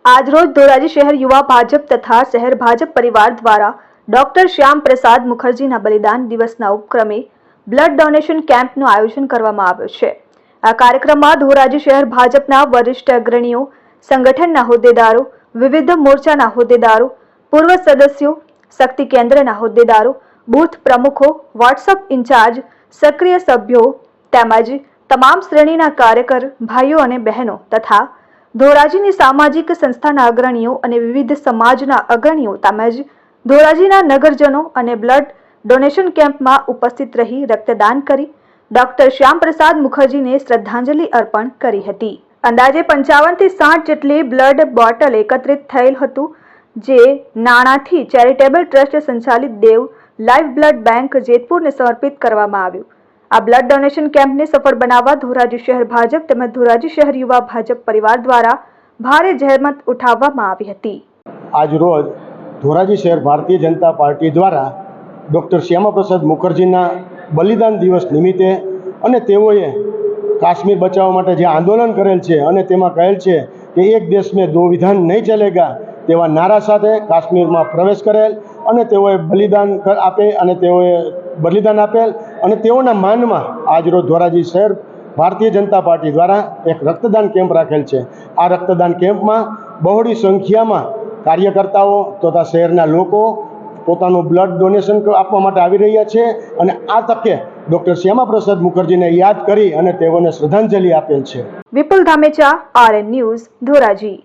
આજરોજ ધોરાજી શહેર યુવા ભાજપ તથા શહેર ભાજપ પરિવાર દ્વારા ડોક્ટર શ્યામ પ્રસાદ મુખર્જીના બલિદાન દિવસના ઉપક્રમે બ્લડ ડોનેશન કેમ્પનું આયોજન કરવામાં આવ્યું છે। આ કાર્યક્રમમાં ધોરાજી શહેર ભાજપના વરિષ્ઠ અગ્રણીઓ, સંગઠનના હોદ્દેદારો, વિવિધ મોરચાના હોદ્દેદારો, પૂર્વ સદસ્યો, શક્તિ કેન્દ્રના હોદ્દેદારો, બૂથ પ્રમુખો, વોટ્સઅપ ઇન્ચાર્જ, સક્રિય સભ્યો તેમજ તમામ શ્રેણીના કાર્યકર ભાઈઓ અને બહેનો તથા ધોરાજીની સામાજિક સંસ્થાના અગ્રણીઓ અને વિવિધ સમાજના અગ્રણીઓ તેમજ ધોરાજીના નગરજનો અને બ્લડ ડોનેશન કેમ્પમાં ઉપસ્થિત રહી રક્તદાન કરી ડોક્ટર શ્યામ પ્રસાદ મુખર્જીને શ્રદ્ધાંજલિ અર્પણ કરી હતી। અંદાજે 55 થી 60 જેટલી બ્લડ બોટલ એકત્રિત થયેલ હતું, જે નાણાંથી ચેરિટેબલ ટ્રસ્ટ સંચાલિત દેવ લાઈવ બ્લડ બેંક જેતપુરને સમર્પિત કરવામાં આવ્યું। આ બ્લડ ડોનેશન કેમ્પને સફળ બનાવવા ધોરાજી શહેર ભાજપ તેમજ ધોરાજી શહેર યુવા ભાજપ પરિવાર દ્વારા ભારે જહેમત ઉઠાવવામાં આવી હતી। આજ રોજ ધોરાજી શહેર ભારતીય જનતા પાર્ટી દ્વારા ડૉક્ટર શ્યામાપ્રસાદ મુખર્જીના બલિદાન દિવસ નિમિત્તે અને તેઓએ કાશ્મીર બચાવવા માટે જે આંદોલન કરેલ છે અને તેમાં કહેલ છે કે એક દેશ મેં દો વિધાન નહીં ચલેગા તેવા નારા સાથે કાશ્મીરમાં પ્રવેશ કરેલ અને તેઓએ બલિદાન આપેલ અને તેઓના માનમાં આજરોજ ધોરાજી શહેર ભારતીય જનતા પાર્ટી દ્વારા એક રક્તદાન કેમ્પ રાખેલ છે। આ રક્તદાન કેમ્પમાં બહોળી સંખ્યામાં કાર્યકર્તાઓ તથા શહેરના લોકો પોતાનું બ્લડ ડોનેશન આપવા માટે આવી રહ્યા છે અને આ તકે ડૉક્ટર શ્યામાપ્રસાદ મુખર્જીને યાદ કરી અને તેઓને શ્રદ્ધાંજલિ આપેલ છે। વિપુલ ધામેચા, RN ન્યૂઝ, ધોરાજી।